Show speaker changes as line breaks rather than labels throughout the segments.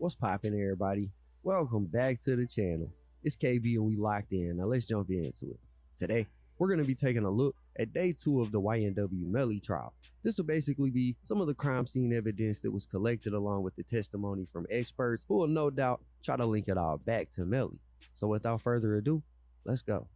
What's poppin', everybody? Welcome back to the channel. It's KB and we locked in. Now let's jump into it. Today, we're going to be taking a look at day 2 of the YNW Melly trial. This will basically be some of the crime scene evidence that was collected along with the testimony from experts who will no doubt try to link it all back to Melly. So without further ado, let's go.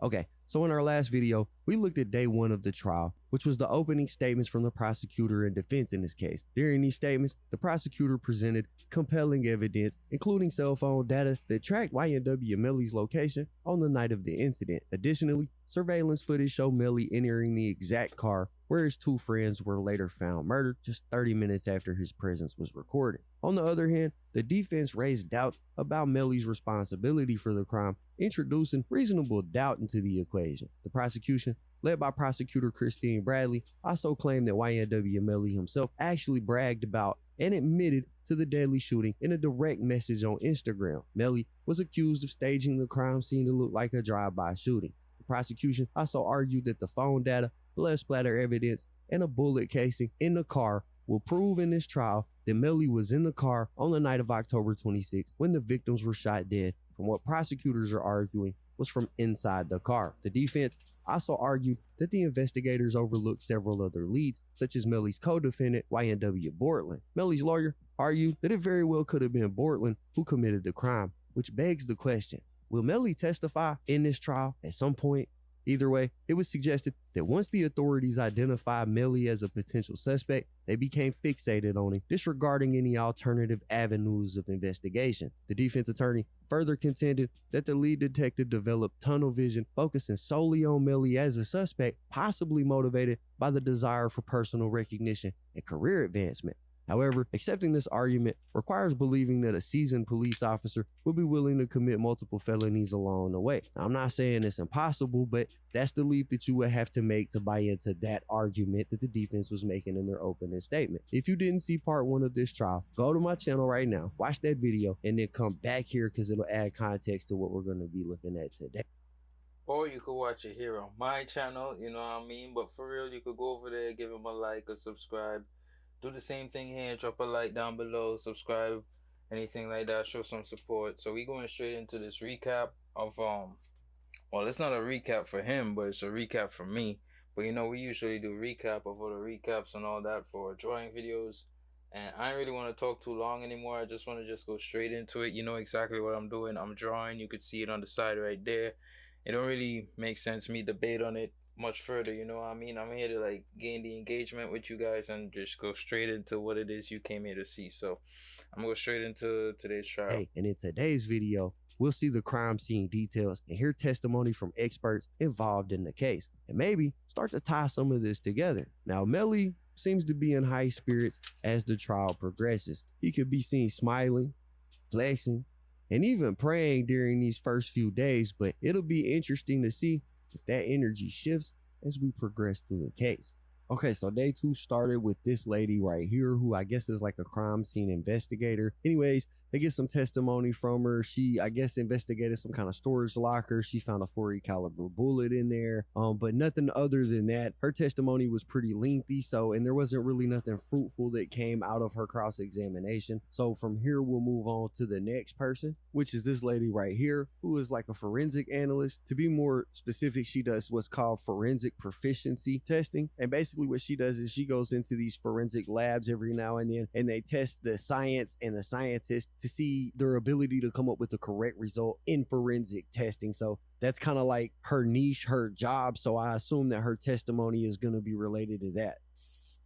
Okay, so in our last video, we looked at day 1 of the trial, which was the opening statements from the prosecutor and defense in this case. During these statements, the prosecutor presented compelling evidence, including cell phone data that tracked YNW Melly's location on the night of the incident. Additionally, surveillance footage showed Melly entering the exact car where his 2 friends were later found murdered just 30 minutes after his presence was recorded. On the other hand, the defense raised doubts about Melly's responsibility for the crime, introducing reasonable doubt into the equation. The prosecution, led by prosecutor Christine Bradley, also claimed that YNW Melly himself actually bragged about and admitted to the deadly shooting in a direct message on Instagram. Melly was accused of staging the crime scene to look like a drive-by shooting. The prosecution also argued that the phone data, blood splatter evidence, and a bullet casing in the car will prove in this trial that Melly was in the car on the night of October 26 when the victims were shot dead, from what prosecutors are arguing was from inside the car. The defense also argued that the investigators overlooked several other leads, such as Melly's co-defendant, YNW Bortland. Melly's lawyer argued that it very well could have been Bortland who committed the crime, which begs the question, will Melly testify in this trial at some point? Either way, it was suggested that once the authorities identified Melly as a potential suspect, they became fixated on him, disregarding any alternative avenues of investigation. The defense attorney further contended that the lead detective developed tunnel vision, focusing solely on Melly as a suspect, possibly motivated by the desire for personal recognition and career advancement. However, accepting this argument requires believing that a seasoned police officer would be willing to commit multiple felonies along the way. Now, I'm not saying it's impossible, but that's the leap that you would have to make to buy into that argument that the defense was making in their opening statement. If you didn't see part 1 of this trial, go to my channel right now, watch that video, and then come back here because it'll add context to what we're going to be looking at today.
Or you could watch it here on my channel, you know what I mean? But for real, you could go over there, give him a like or subscribe. Do the same thing here, drop a like down below, subscribe, anything like that, show some support. So we going straight into this recap of, well, it's not a recap for him, but it's a recap for me. But you know, we usually do recap of all the recaps and all that for drawing videos. And I don't really want to talk too long anymore. I just want to just go straight into it. You know exactly what I'm doing. I'm drawing. You could see it on the side right there. It don't really make sense me debate on it much further, you know what I mean? I'm here to like gain the engagement with you guys and just go straight into what it is you came here to see. So I'm gonna go straight into today's trial.
Hey, and in today's video, we'll see the crime scene details and hear testimony from experts involved in the case, and maybe start to tie some of this together. Now, Melly seems to be in high spirits as the trial progresses. He could be seen smiling, flexing, and even praying during these first few days, but it'll be interesting to see if that energy shifts as we progress through the case. Okay, so day 2 started with this lady right here, who I guess is like a crime scene investigator. Anyways, they get some testimony from her. She, I guess, investigated some kind of storage locker. She found a .40 caliber bullet in there, but nothing other than that. Her testimony was pretty lengthy, and there wasn't really nothing fruitful that came out of her cross-examination. So from here, we'll move on to the next person, which is this lady right here, who is like a forensic analyst. To be more specific, she does what's called forensic proficiency testing. And basically what she does is she goes into these forensic labs every now and then, and they test the science and the scientists to see their ability to come up with the correct result in forensic testing. So that's kind of like her niche, her job. So I assume that her testimony is going to be related to that.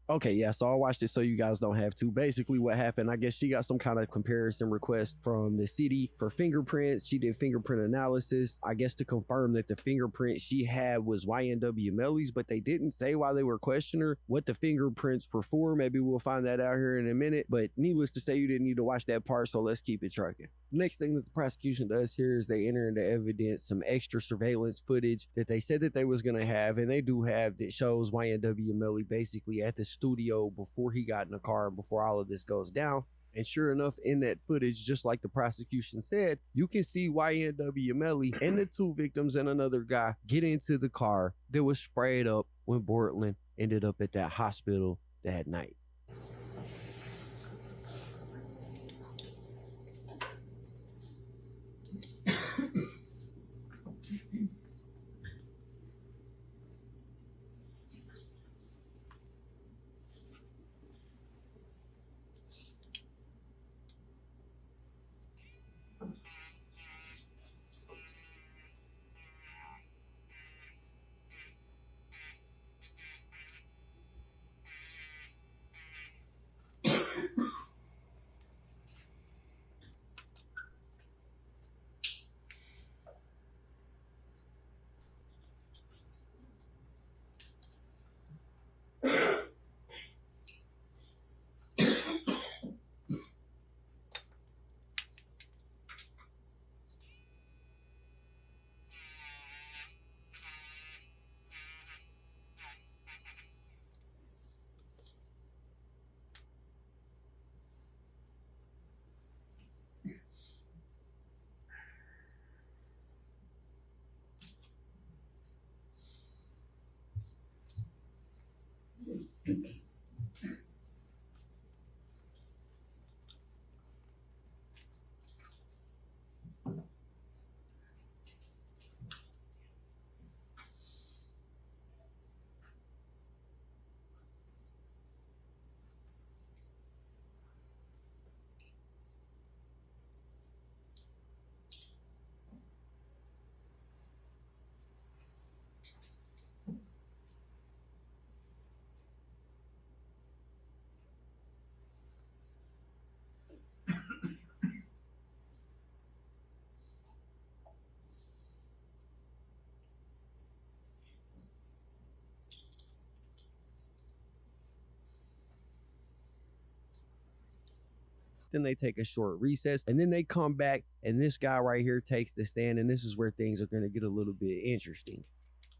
Okay, yeah, so I watched it so you guys don't have to. Basically what happened, I guess she got some kind of comparison request from the city for fingerprints. She did fingerprint analysis, I guess, to confirm that the fingerprint she had was YNW Melly's, but they didn't say while they were questioning her what the fingerprints were for. Maybe we'll find that out here in a minute, but needless to say, you didn't need to watch that part, so let's keep it trucking. Next thing that the prosecution does here is they enter into evidence some extra surveillance footage that they said that they was going to have, and they do have, that shows YNW Melly basically at the studio before he got in the car, before all of this goes down. And sure enough, in that footage, just like the prosecution said, you can see YNW Melly and the 2 victims and another guy get into the car that was sprayed up when Bortland ended up at that hospital that night. Then they take a short recess, and then they come back, and this guy right here takes the stand, and this is where things are going to get a little bit interesting.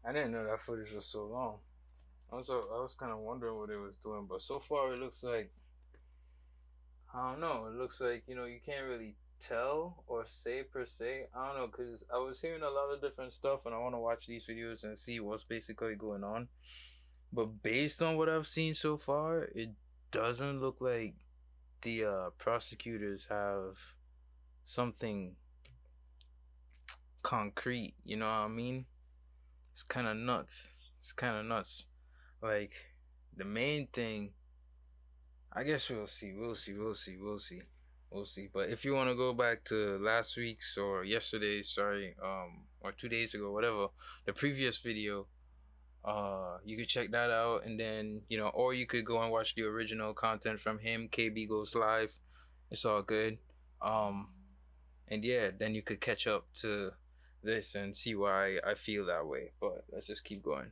I didn't know that footage was so long. I was kind of wondering what it was doing, but so far it looks like, I don't know. It looks like, you can't really tell or say per se. I don't know, because I was hearing a lot of different stuff, and I want to watch these videos and see what's basically going on. But based on what I've seen so far, it doesn't look like the prosecutors have something concrete. You know what I mean? It's kind of nuts. It's kind of nuts. Like, the main thing, I guess we'll see. We'll see. But if you want to go back to last week's or yesterday's, sorry, or 2 days ago, whatever, the previous video, you could check that out, and then, or you could go and watch the original content from him. KB Goes Live. It's all good. And yeah, then you could catch up to this and see why I feel that way. But let's just keep going.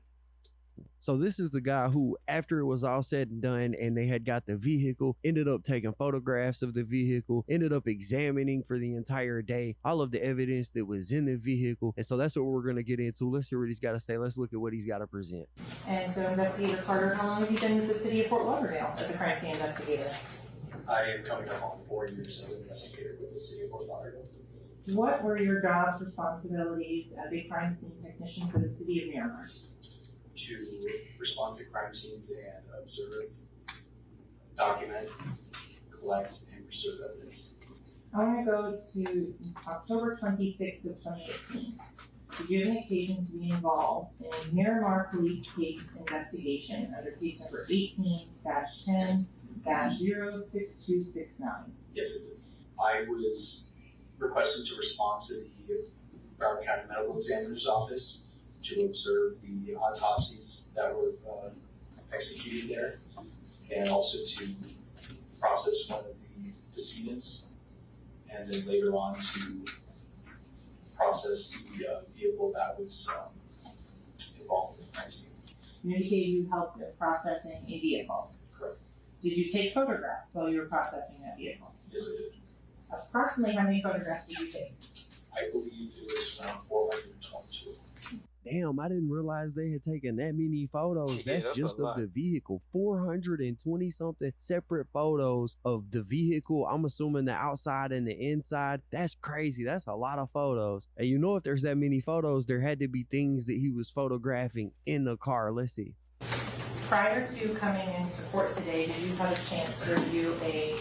So this is the guy who, after it was all said and done and they had got the vehicle, ended up taking photographs of the vehicle, ended up examining for the entire day all of the evidence that was in the vehicle. And so that's what we're going to get into. Let's hear what he's got to say. Let's look at what he's got to present.
And so, Investigator Carter, how long have you been with the city of Fort Lauderdale as a crime scene investigator?
I am coming up on 4 years as an investigator with the city of Fort Lauderdale.
What were your jobs responsibilities as a crime scene technician for the city of Miramar?
To respond to crime scenes and observe, document, collect, and preserve evidence.
I want to go to October 26th of 2018. Did you have an occasion to be involved in a Miramar police case investigation under case number 18-10-06269?
Yes, it did. I was requested to respond to the Broward County Medical Examiner's Office to observe the autopsies that were executed there, and also to process one of the decedents, and then later on to process the vehicle that was involved in the crime scene.
You indicated you helped in processing a vehicle.
Correct.
Did you take photographs while you were processing that vehicle?
Yes, I did.
Approximately how many photographs did you take?
I believe it was around 422.
Damn, I didn't realize they had taken that many photos.
Yeah,
that's
that's
just
a
of
lot.
the vehicle. 420 something separate photos of the vehicle. I'm assuming the outside and the inside. That's crazy. That's a lot of photos. And if there's that many photos, there had to be things that he was photographing in the car. Let's see.
Prior to coming into court today, did you have a chance to review a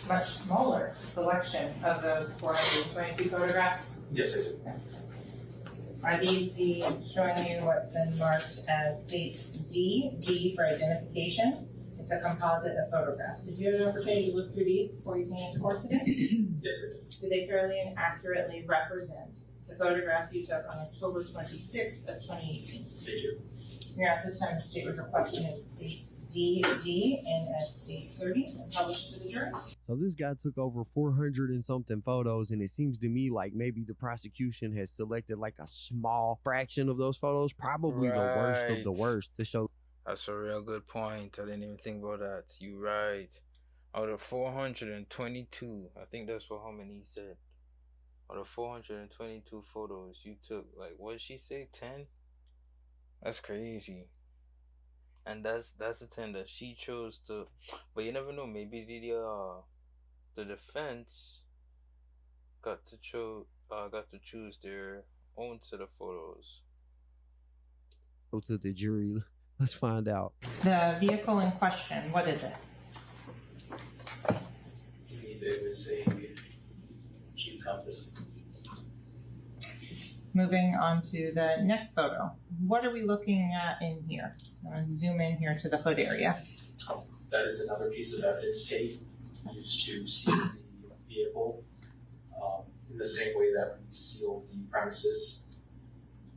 much smaller selection of those 422 photographs?
Yes, I did.
Are these showing you what's been marked as states D for identification? It's a composite of photographs. Did you have an opportunity to look through these before you came into court today?
Yes, I did.
Do they fairly and accurately represent the photographs you took on October 26th of 2018?
They do.
Here at this time, the state was requesting of states D and as states 30 and published to the jury.
So this guy took over 400 and something photos, and it seems to me like maybe the prosecution has selected like a small fraction of those photos, probably the worst of the
Right.
worst, to show.
That's a real good point. I didn't even think about that. You right. Out of 422, I think that's how many he said. Out of 422 photos you took, like, what did she say, 10? That's crazy. And that's the 10 that she chose to. But you never know. Maybe the defense got to choose their own set of photos.
Go to the jury. Let's find out.
The vehicle in question, what is it?
I believe it was a Jeep Compass.
Moving on to the next photo. What are we looking at in here? I'm going to zoom in here to the hood area.
That is another piece of evidence tape used to seal the vehicle in the same way that we sealed the premises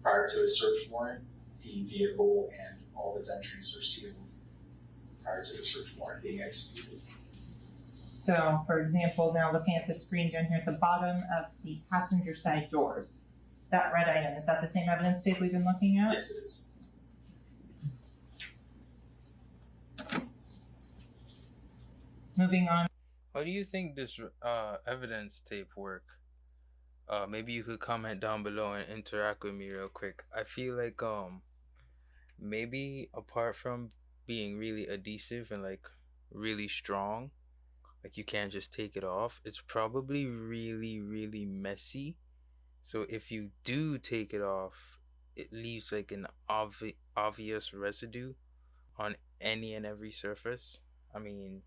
prior to a search warrant. The vehicle and all of its entries are sealed prior to the search warrant being executed.
So, for example, now looking at the screen down here at the bottom of the passenger side doors, that red item, is that the same evidence tape we've been looking at?
Yes, it is.
Moving on.
How do you think this evidence tape work? Maybe you could comment down below and interact with me real quick. I feel like maybe apart from being really adhesive and like really strong, like you can't just take it off, it's probably really, really messy. So if you do take it off, it leaves like an obvious residue on any and every surface. I mean,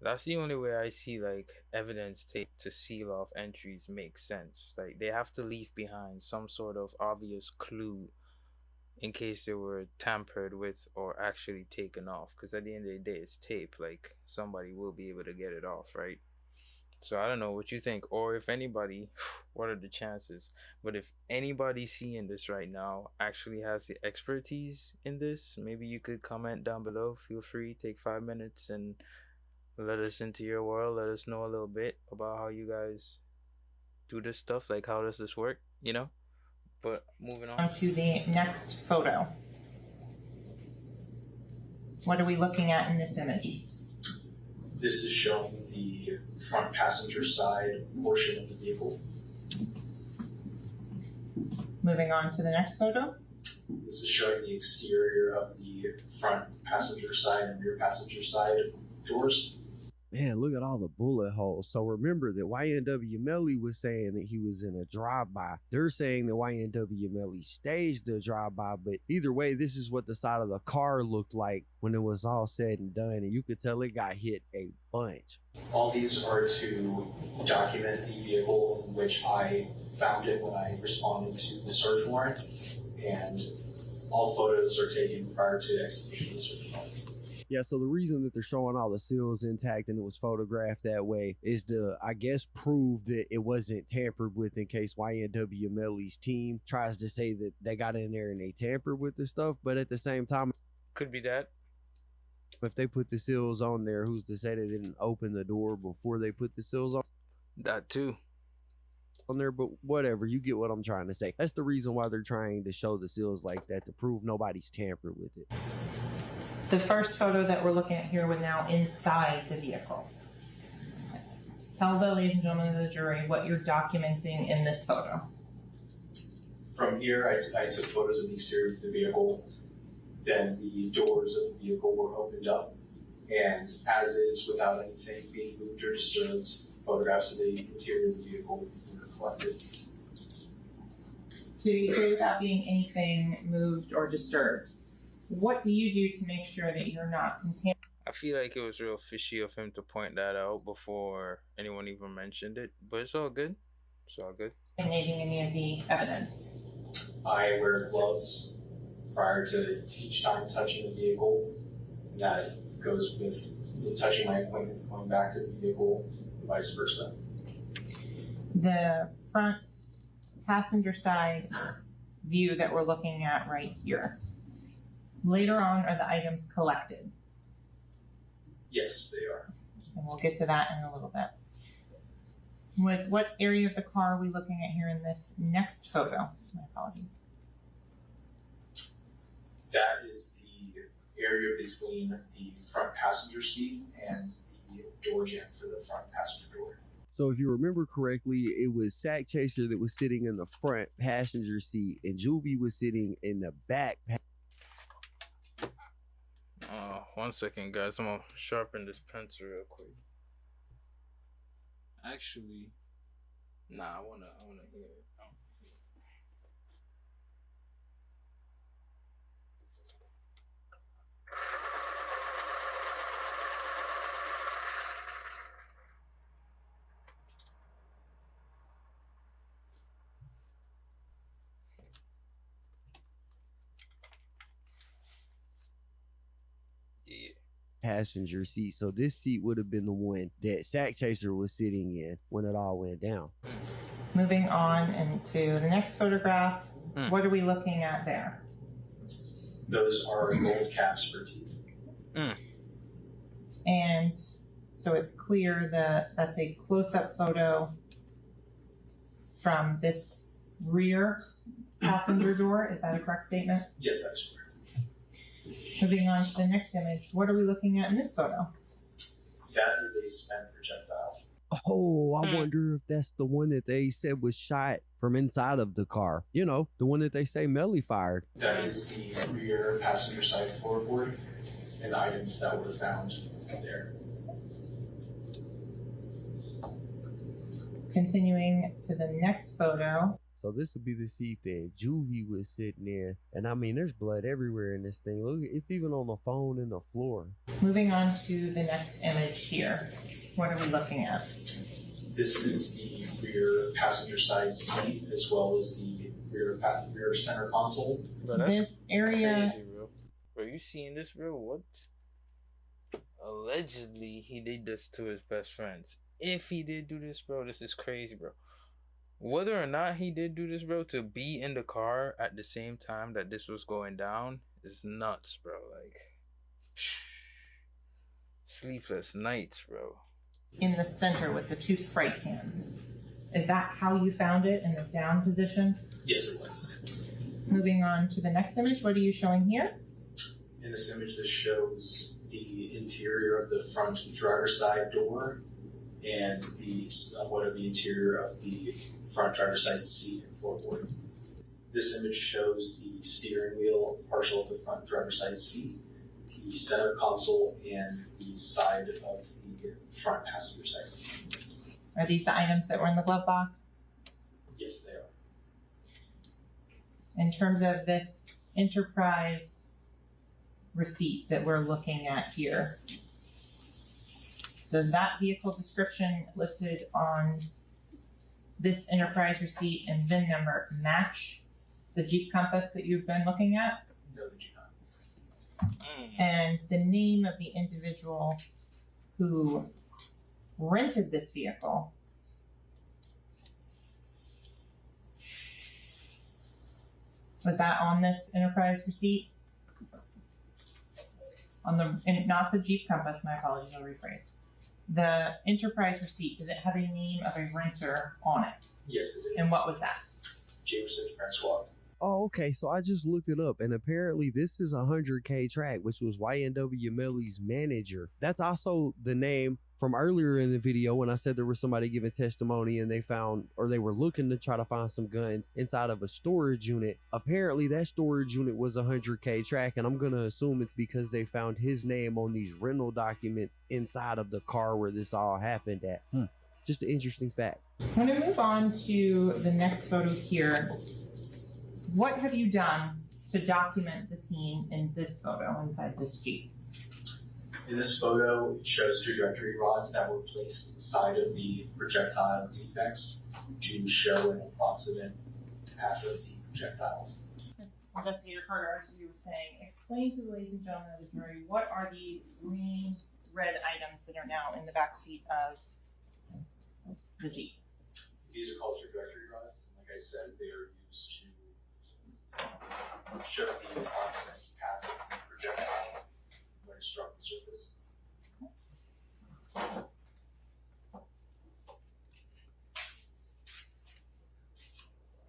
that's the only way I see like evidence tape to seal off entries makes sense. Like they have to leave behind some sort of obvious clue in case they were tampered with or actually taken off. Because at the end of the day, it's tape. Like somebody will be able to get it off, right? So I don't know what you think, or if anybody, what are the chances? But if anybody seeing this right now actually has the expertise in this, maybe you could comment down below. Feel free, take 5 minutes and let us into your world. Let us know a little bit about how you guys do this stuff. Like, how does this work, you know? But moving on
To the next photo. What are we looking at in this image?
This is showing the front passenger side portion of the vehicle.
Moving on to the next photo.
This is showing the exterior of the front passenger side and rear passenger side doors.
Man, look at all the bullet holes. So remember that YNW Melly was saying that he was in a drive-by. They're saying that YNW Melly staged the drive-by, but either way, this is what the side of the car looked like when it was all said and done, and you could tell it got hit a bunch.
All these are to document the vehicle in which I found it when I responded to the search warrant, and all photos are taken prior to execution of the search warrant.
Yeah, so the reason that they're showing all the seals intact and it was photographed that way is to, I guess, prove that it wasn't tampered with in case YNW Melly's team tries to say that they got in there and they tampered with the stuff. But at the same time,
could be that.
If they put the seals on there, who's to say they didn't open the door before they put the seals on?
That too.
On there, but whatever, you get what I'm trying to say. That's the reason why they're trying to show the seals like that, to prove nobody's tampered with it.
The first photo that we're looking at here was now inside the vehicle. Tell the ladies and gentlemen of the jury what you're documenting in this photo.
From here, I took photos of the exterior of the vehicle. Then the doors of the vehicle were opened up. And as is, without anything being moved or disturbed, photographs of the interior of the vehicle were collected.
So you say without being anything moved or disturbed. What do you do to make sure that you're not contaminating?
I feel like it was real fishy of him to point that out before anyone even mentioned it, but it's all good. It's all good.
Any of the evidence?
I wear gloves prior to each time touching the vehicle. That goes with touching my equipment, going back to the vehicle, and vice versa.
The front passenger side view that we're looking at right here. Later on are the items collected.
Yes, they are.
And we'll get to that in a little bit. With what area of the car are we looking at here in this next photo? My apologies.
That is the area between the front passenger seat and the door jamb for the front passenger door.
So if you remember correctly, it was Sack Chaser that was sitting in the front passenger seat and Juvie was sitting in the back.
1 second, guys. I'm gonna sharpen this pencil real quick. Actually, nah, I wanna hear it.
passenger seat. So this seat would have been the one that Sack Chaser was sitting in when it all went down.
Moving on into the next photograph, what are we looking at there?
Those are gold caps for teeth.
And so it's clear that that's a close-up photo from this rear passenger door. Is that a correct statement?
Yes, that's correct.
Moving on to the next image, what are we looking at in this photo?
That is a spent projectile.
Oh, I wonder if that's the one that they said was shot from inside of the car. You know, the one that they say Melly fired.
That is the rear passenger side floorboard and the items that were found there.
Continuing to the next photo.
So this would be the seat that Juvie was sitting in. And I mean, there's blood everywhere in this thing. Look, it's even on the phone and the floor.
Moving on to the next image here. What are we looking at?
This is the rear passenger side seat as well as the rear center console.
Bro, that's
This area.
crazy, bro. Bro, you seeing this, bro? What? Allegedly, he did this to his best friends. If he did do this, bro, this is crazy, bro. Whether or not he did do this, bro, to be in the car at the same time that this was going down is nuts, bro. Like, sleepless nights, bro.
In the center with the two Sprite cans. Is that how you found it, in the down position?
Yes, it was.
Moving on to the next image, what are you showing here?
In this image, this shows the interior of the front driver's side door and the somewhat of the interior of the front driver's side seat and floorboard. This image shows the steering wheel, partial of the front driver's side seat, the center console, and the side of the front passenger side seat.
Are these the items that were in the glove box?
Yes, they are.
In terms of this enterprise receipt that we're looking at here, does that vehicle description listed on this enterprise receipt and VIN number match the Jeep Compass that you've been looking at?
No, they do not.
And the name of the individual who rented this vehicle, was that on this enterprise receipt? On the, and not the Jeep Compass, my apologies, I'll rephrase. The enterprise receipt, did it have a name of a renter on it?
Yes, it did.
And what was that?
Jameson Francois.
Oh, okay. So I just looked it up, and apparently this is a 100K track, which was YNW Melly's manager. That's also the name from earlier in the video when I said there was somebody giving testimony and they found, or they were looking to try to find some guns inside of a storage unit. Apparently that storage unit was a 100K track, and I'm going to assume it's because they found his name on these rental documents inside of the car where this all happened at. Just an interesting fact.
I'm going to move on to the next photo here. What have you done to document the scene in this photo inside this Jeep?
In this photo, it shows trajectory rods that were placed inside of the projectile defects to show an approximate path of the projectile.
Investigator Carter, as you were saying, explain to the ladies and gentlemen of the jury, what are these green, red items that are now in the back seat of the Jeep?
These are called trajectory rods. Like I said, they are used to show the approximate path of the projectile when it struck the surface.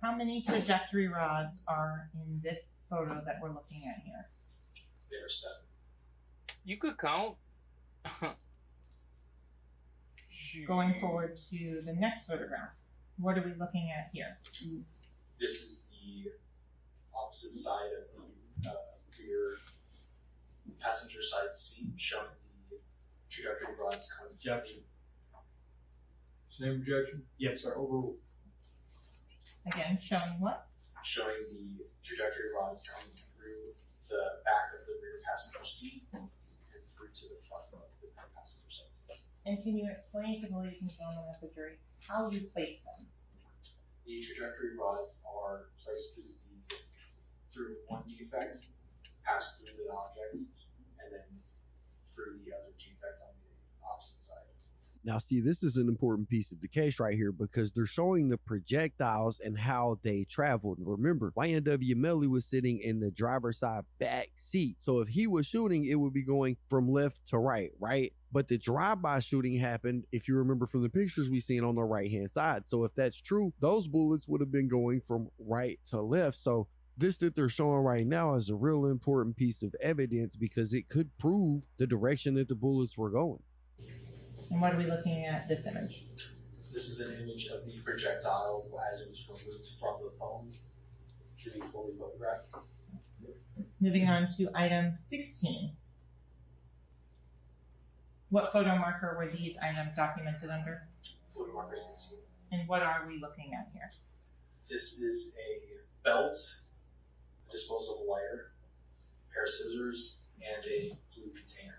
How many trajectory rods are in this photo that we're looking at here?
They are 7.
You could count.
Going forward to the next photograph, what are we looking at here?
This is the opposite side of the rear passenger side seat, showing the trajectory rods coming.
Objection. Same objection? Yes, sir. Overruled.
Again, showing what?
Showing the trajectory rods coming through the back of the rear passenger seat and through to the front of the rear passenger side seat.
And can you explain to the ladies and gentlemen of the jury how you place them?
The trajectory rods are placed through one defect, pass through the object, and then through the other defect on the opposite side.
Now, see, this is an important piece of the case right here because they're showing the projectiles and how they traveled. Remember, YNW Melly was sitting in the driver's side back seat. So if he was shooting, it would be going from left to right, right? But the drive-by shooting happened, if you remember from the pictures we seen, on the right-hand side. So if that's true, those bullets would have been going from right to left. So this that they're showing right now is a real important piece of evidence because it could prove the direction that the bullets were going.
And what are we looking at this image?
This is an image of the projectile as it was removed from the phone to be fully photographed.
Moving on to item 16. What photo marker were these items documented under?
Photo marker 16.
And what are we looking at here?
This is a belt, a disposable lighter, a pair of scissors, and a blue container.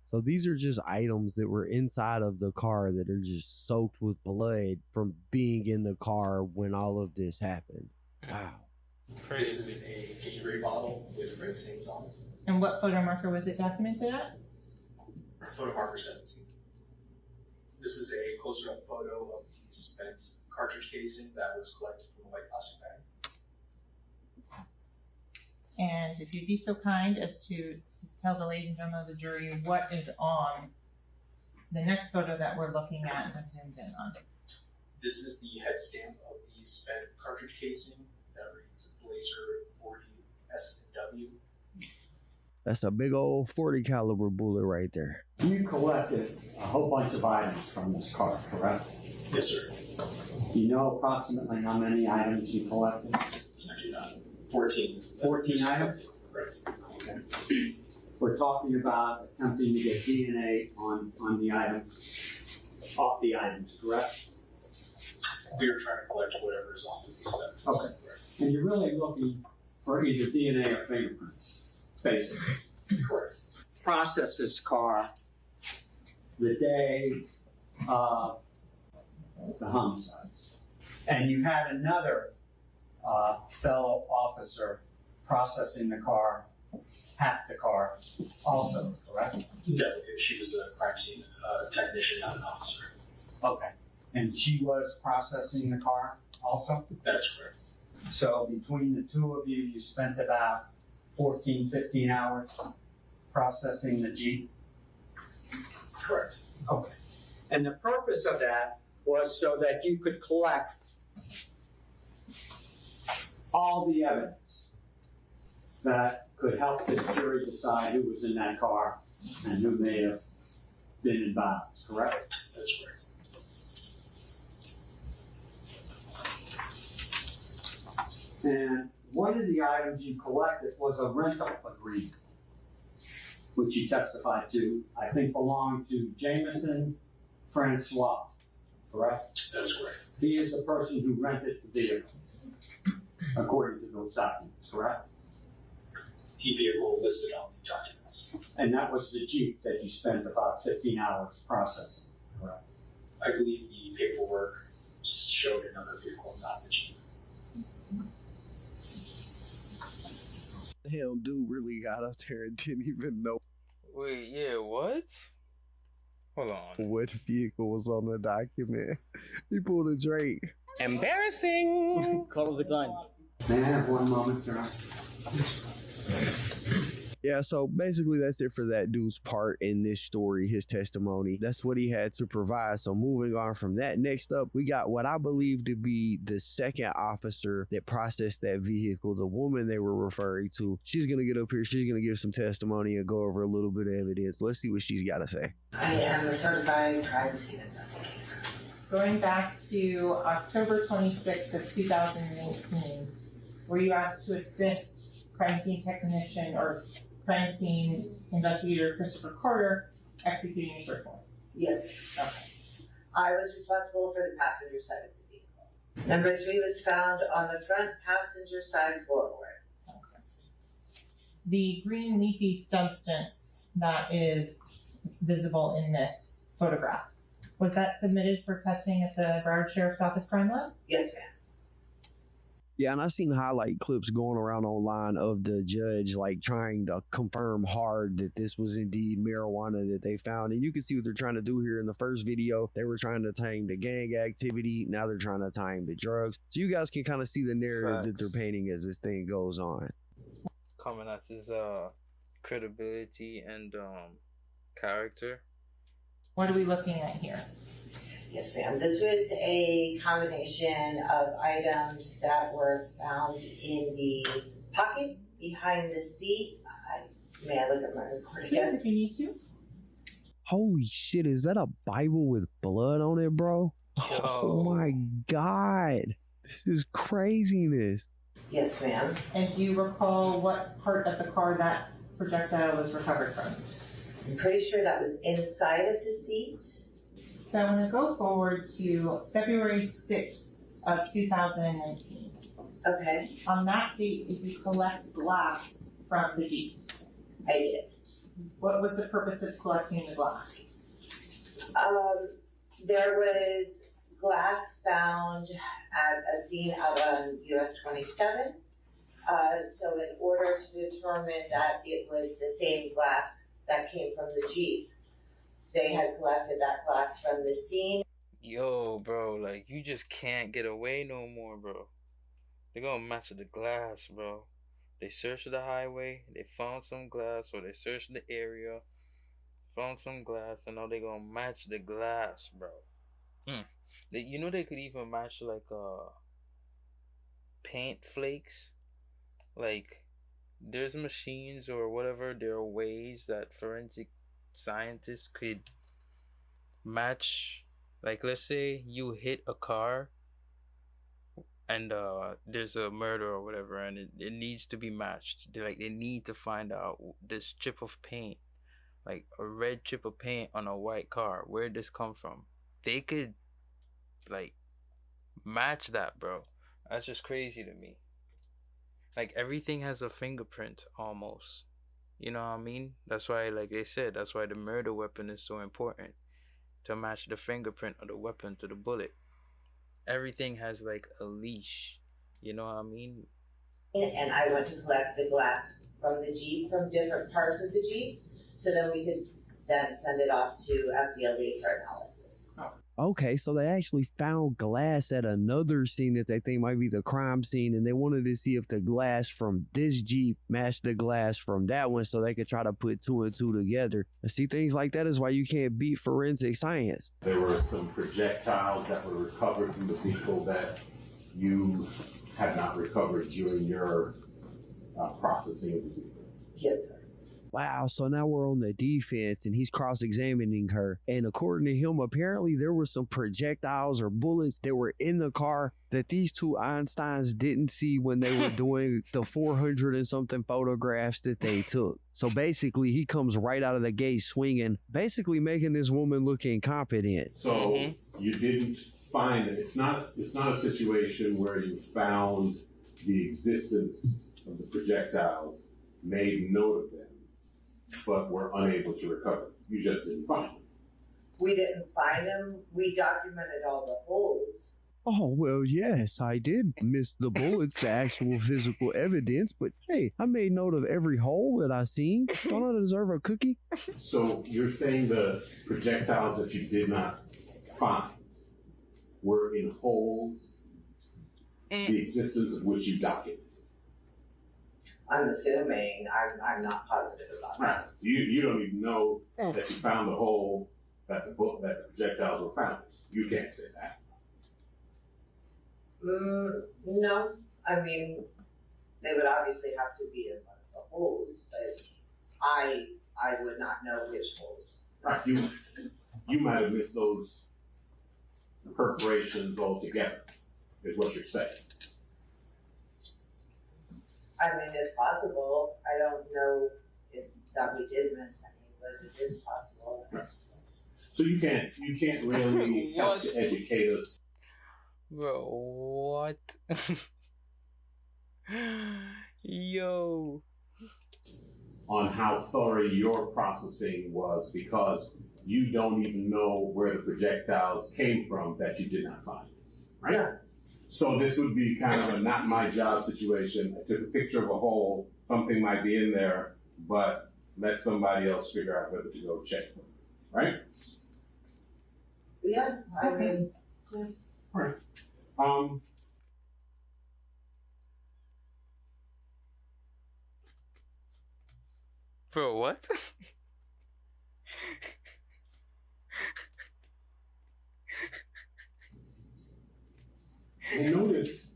So these are just items that were inside of the car that are just soaked with blood from being in the car when all of this happened. Wow.
This is a Gatorade bottle with red stains on it.
And what photo marker was it documented at?
Photo marker 17. This is a closer up photo of the spent cartridge casing that was collected from a white plastic bag.
And if you'd be so kind as to tell the ladies and gentlemen of the jury what is on the next photo that we're looking at and have zoomed in on.
This is the head stamp of the spent cartridge casing that reads Blazer 40 S&W.
That's a big old 40 caliber bullet right there.
You collected a whole bunch of items from this car, correct?
Yes, sir.
Do you know approximately how many items you collected?
I do not. 14.
14 items?
Correct.
Okay. We're talking about attempting to get DNA on the items, off the items, correct?
We are trying to collect whatever is on these items.
Okay.
Correct.
And you're really looking for either DNA or fingerprints, basically.
Correct.
Process this car the day of the homicides. And you had another fellow officer processing the car, half the car also, correct?
Definitely. She was a crime scene technician, not an officer.
Okay. And she was processing the car also?
That is correct.
So between the two of you, you spent about 14, 15 hours processing the Jeep?
Correct.
Okay. And the purpose of that was so that you could collect all the evidence that could help this jury decide who was in that car and who may have been involved, correct?
That is correct.
And one of the items you collected was a rental agreement, which you testified to, I think belonged to Jameson Francois, correct?
That is correct.
He is the person who rented the vehicle, according to those documents, correct?
The vehicle listed on the documents.
And that was the Jeep that you spent about 15 hours processing, correct?
I believe the paperwork showed another vehicle, not the Jeep.
Damn, dude really got up there and didn't even know
Wait, yeah, what? Hold on.
what vehicle was on the document. He pulled a Drake.
Embarrassing!
Call was declined.
May I have one moment, John?
Yeah, so basically that's it for that dude's part in this story, his testimony. That's what he had to provide. So moving on from that, next up, we got what I believe to be the second officer that processed that vehicle, the woman they were referring to. She's going to get up here. She's going to give some testimony and go over a little bit of evidence. Let's see what she's got to say.
I am a certified crime scene investigator.
Going back to October 26th of 2019, were you asked to assist crime scene technician or crime scene investigator Christopher Carter executing a search warrant?
Yes,
Okay.
I was responsible for the passenger side of the vehicle. Number 3 was found on the front passenger side floorboard.
Okay. The green leafy substance that is visible in this photograph, was that submitted for testing at the Broward Sheriff's Office Crime Lab?
Yes, ma'am.
Yeah, and I seen highlight clips going around online of the judge like trying to confirm hard that this was indeed marijuana that they found. And you can see what they're trying to do here in the first video. They were trying to tame the gang activity. Now they're trying to tame the drugs. So you guys can kind of see the narrative that they're painting as this thing goes on.
Coming at his credibility and character.
What are we looking at here?
Yes, ma'am. This was a combination of items that were found in the pocket behind the seat. May I look at my report
Yes,
again?
if you need to.
Holy shit, is that a Bible with blood on it, bro?
Yo.
Oh my God. This is craziness.
Yes, ma'am.
And do you recall what part of the car that projectile was recovered from?
I'm pretty sure that was inside of the seat.
So I'm going to go forward to February 6th of 2019.
Okay,
On that date, did you collect glass from the Jeep?
I did.
What was the purpose of collecting the glass?
There was glass found at a scene out on US 27. So in order to determine that it was the same glass that came from the Jeep, they had collected that glass from the scene.
Yo, bro, like you just can't get away no more, bro. They're gonna match the glass, bro. They searched the highway, they found some glass, or they searched the area, found some glass, and now they're gonna match the glass, bro. You know they could even match like paint flakes. Like there's machines or whatever, there are ways that forensic scientists could match. Like let's say you hit a car and there's a murder or whatever, and it needs to be matched. They need to find out this chip of paint, like a red chip of paint on a white car, where did this come from? They could like match that, bro. That's just crazy to me. Like everything has a fingerprint almost, you know what I mean? That's why, like they said, that's why the murder weapon is so important, to match the fingerprint of the weapon to the bullet. Everything has like a leash, you know what I mean?
And I went to collect the glass from the Jeep, from different parts of the Jeep, so then we could then send it off to FDLE for analysis.
Okay, so they actually found glass at another scene that they think might be the crime scene, and they wanted to see if the glass from this Jeep matched the glass from that one so they could try to put two and two together. And see, things like that is why you can't beat forensic science.
There were some projectiles that were recovered from the vehicle that you had not recovered during your processing of the vehicle.
Yes, sir.
Wow, so now we're on the defense and he's cross-examining her. And according to him, apparently there were some projectiles or bullets that were in the car that these two Einsteins didn't see when they were doing the 400 and something photographs that they took. So basically, he comes right out of the gate swinging, basically making this woman look incompetent.
So you didn't find it. It's not a situation where you found the existence of the projectiles, made note of them, but were unable to recover. You just didn't find them.
We didn't find them. We documented all the holes.
Oh, well, yes, I did miss the bullets, the actual physical evidence, but hey, I made note of every hole that I seen. Don't I deserve a cookie?
So you're saying the projectiles that you did not find were in holes, the existence of which you documented?
I'm assuming. I'm not positive about that.
Right. You don't even know that you found the hole that the projectiles were found. You can't say that.
No. I mean, they would obviously have to be in one of the holes, but I would not know which holes.
Right. You might have missed those perforations altogether, is what you're saying.
I mean, it's possible. I don't know if that we did miss any, but it is possible.
Right. So you can't really help to educate us.
Bro, what? Yo.
On how thorough your processing was, because you don't even know where the projectiles came from that you did not find, right?
Yeah.
So this would be kind of a not my job situation. I took a picture of a hole, something might be in there, but let somebody else figure out whether to go check them, right?
Yeah, I mean,
Alright.
Bro, what?
I noticed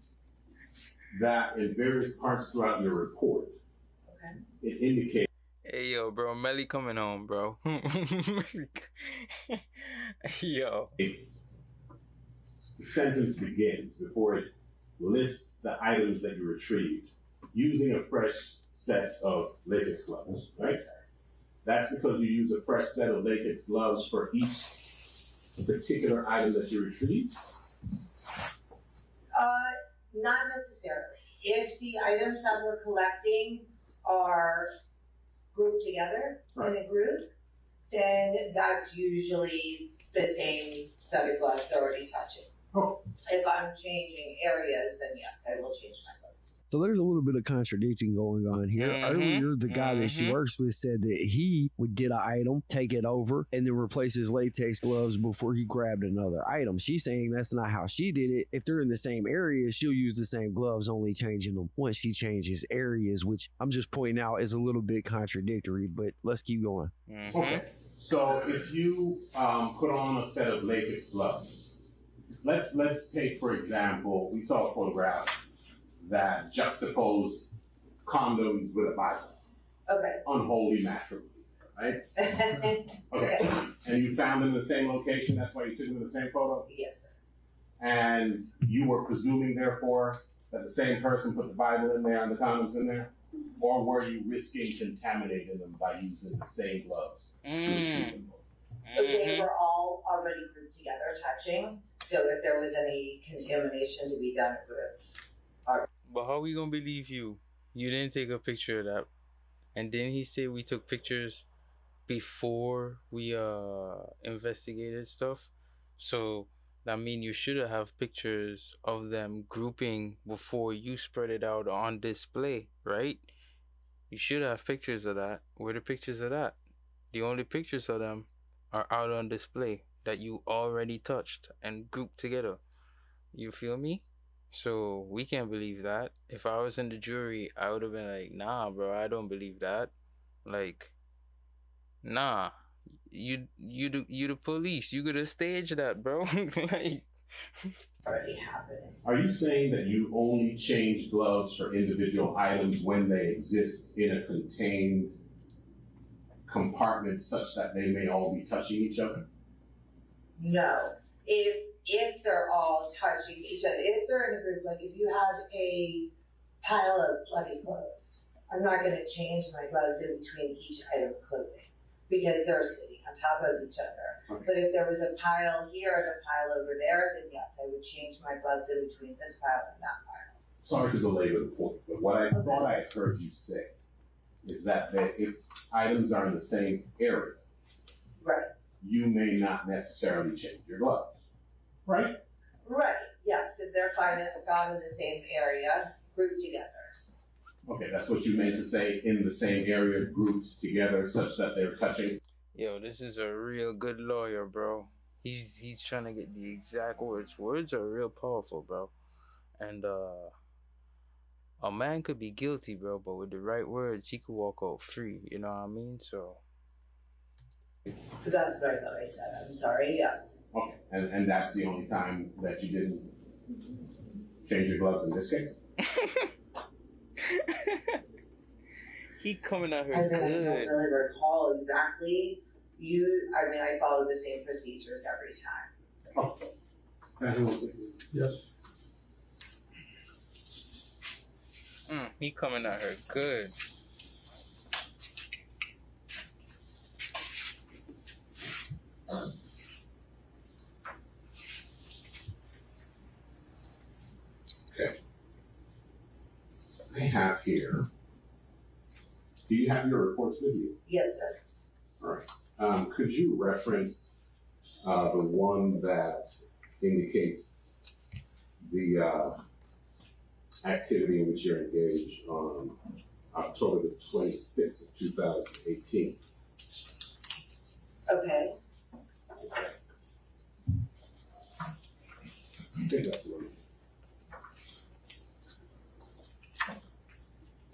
that in various parts throughout your report, it indicates
Hey, yo, bro, Melly coming home, bro. Yo.
the sentence begins before it lists the items that you retrieved using a fresh set of latex gloves, right?
yes, sir.
That's because you use a fresh set of latex gloves for each particular item that you retrieve?
Not necessarily. If the items that we're collecting are grouped together in a group, then that's usually the same set of gloves they're already touching.
Oh.
If I'm changing areas, then yes, I will change my gloves.
So there's a little bit of contradiction going on here. Earlier, the guy that she works with said that he would get an item, take it over, and then replace his latex gloves before he grabbed another item. She's saying that's not how she did it. If they're in the same area, she'll use the same gloves, only changing them once she changes areas, which I'm just pointing out is a little bit contradictory, but let's keep going.
Okay. So if you put on a set of latex gloves, let's take, for example, we saw a photograph that juxtaposed condoms with a Bible.
Okay.
Unholy matrimony, right? Okay. And you found them in the same location, that's why you took them in the same photo?
Yes, sir.
And you were presuming, therefore, that the same person put the Bible in there and the condoms in there? Or were you risking contaminating them by using the same gloves to retrieve them?
They were all already grouped together, touching. So if there was any contamination to be done with.
But how we gonna believe you? You didn't take a picture of that. And then he said we took pictures before we investigated stuff. So that means you should have pictures of them grouping before you spread it out on display, right? You should have pictures of that. Where are the pictures of that? The only pictures of them are out on display that you already touched and grouped together. You feel me? So we can't believe that. If I was in the jury, I would have been like, nah, bro, I don't believe that. Like, nah, you the police. You could have staged that, bro. Like,
Already happened.
Are you saying that you only change gloves for individual items when they exist in a contained compartment such that they may all be touching each other?
No. If they're all touching each other, if they're in a group, like if you had a pile of bloody clothes, I'm not going to change my gloves in between each item of clothing because they're sitting on top of each other.
Okay.
But if there was a pile here and a pile over there, then yes, I would change my gloves in between this pile and that pile.
Sorry to belabor the point, but what I thought I had heard you say is that if items are in the same area,
Right.
you may not necessarily change your gloves, right?
Right. Yes, if they're found in the same area, grouped together.
Okay, that's what you meant to say, in the same area, grouped together such that they're touching.
yo, this is a real good lawyer, bro. He's trying to get the exact words. Words are real powerful, bro. And a man could be guilty, bro, but with the right words, he could walk out free. You know what I mean? So.
That's what I thought I said. I'm sorry. Yes.
Okay, and that's the only time that you didn't change your gloves in this case?
He coming at her
I mean, I
good.
don't really recall exactly. I follow the same procedures every time.
Okay.
Yes.
He coming at her good.
Okay. I have here. Do you have your reports with you?
Yes, sir.
All right. Could you reference the one that indicates the activity in which you're engaged on October the 26th of 2018.
Okay.
I think that's what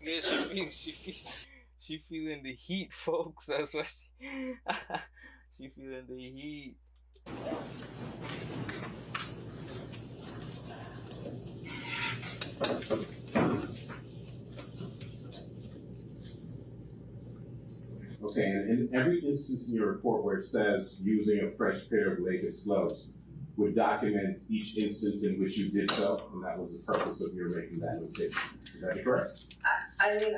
it is.
Yeah, she feeling the heat, folks. That's what she feeling the heat.
Okay, and in every instance in your report where it says using a fresh pair of latex gloves would document each instance in which you did so, and that was the purpose of your making that notation. Is that correct?
I mean,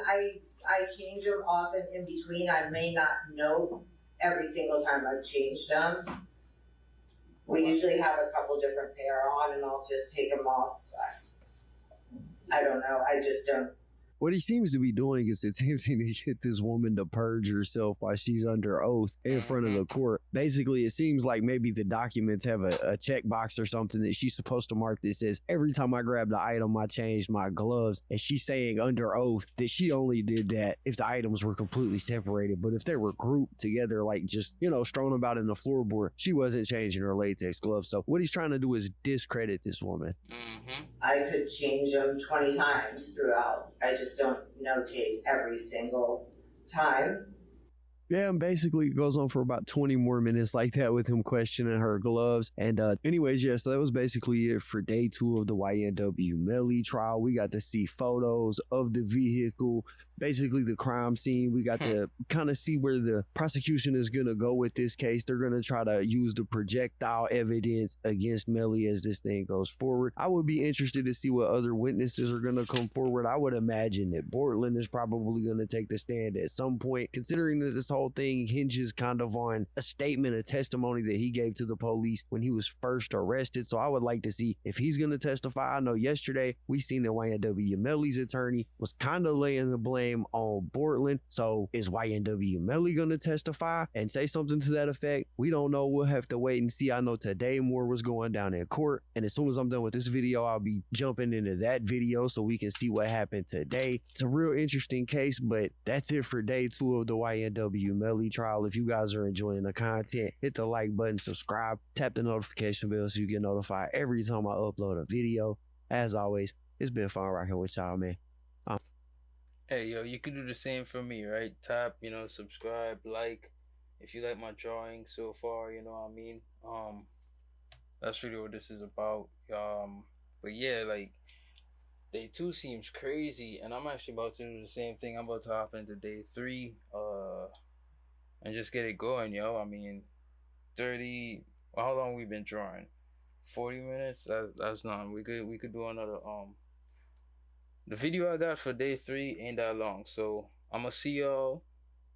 I change them often in between. I may not know every single time I've changed them. We usually have a couple different pair on, and I'll just take them off. I don't know. I just don't.
What he seems to be doing is attempting to get this woman to purge herself while she's under oath in front of the court. Basically, it seems like maybe the documents have a checkbox or something that she's supposed to mark that says, every time I grabbed the item, I changed my gloves. And she's saying under oath that she only did that if the items were completely separated. But if they were grouped together, like just, strewn about in the floorboard, she wasn't changing her latex gloves. So what he's trying to do is discredit this woman.
I could change them 20 times throughout. I just don't notate every single time.
Yeah, and basically it goes on for about 20 more minutes like that with him questioning her gloves. And anyways, yeah, so that was basically it for day 2 of the YNW Melly trial. We got to see photos of the vehicle, basically the crime scene. We got to kind of see where the prosecution is going to go with this case. They're going to try to use the projectile evidence against Melly as this thing goes forward. I would be interested to see what other witnesses are going to come forward. I would imagine that Bortland is probably going to take the stand at some point, considering that this whole thing hinges kind of on a statement, a testimony that he gave to the police when he was first arrested. So I would like to see if he's going to testify. I know yesterday we seen that YNW Melly's attorney was kind of laying the blame on Bortland. So is YNW Melly going to testify and say something to that effect? We don't know. We'll have to wait and see. I know today more was going down in court, and as soon as I'm done with this video, I'll be jumping into that video so we can see what happened today. It's a real interesting case, but that's it for day 2 of the YNW Melly trial. If you guys are enjoying the content, hit the like button, subscribe, tap the notification bell so you get notified every time I upload a video. As always, it's been fun rocking with y'all, man.
Hey, yo, you can do the same for me, right? Tap, subscribe, like, if you like my drawing so far, you know what I mean? That's really what this is about. But yeah, like, day 2 seems crazy, and I'm actually about to do the same thing. I'm about to hop into day 3, and just get it going, yo. I mean, 30. How long we been drawing? 40 minutes. That's none. We could do another. The video I got for day 3 ain't that long, so I'm gonna see y'all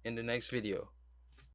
in the next video.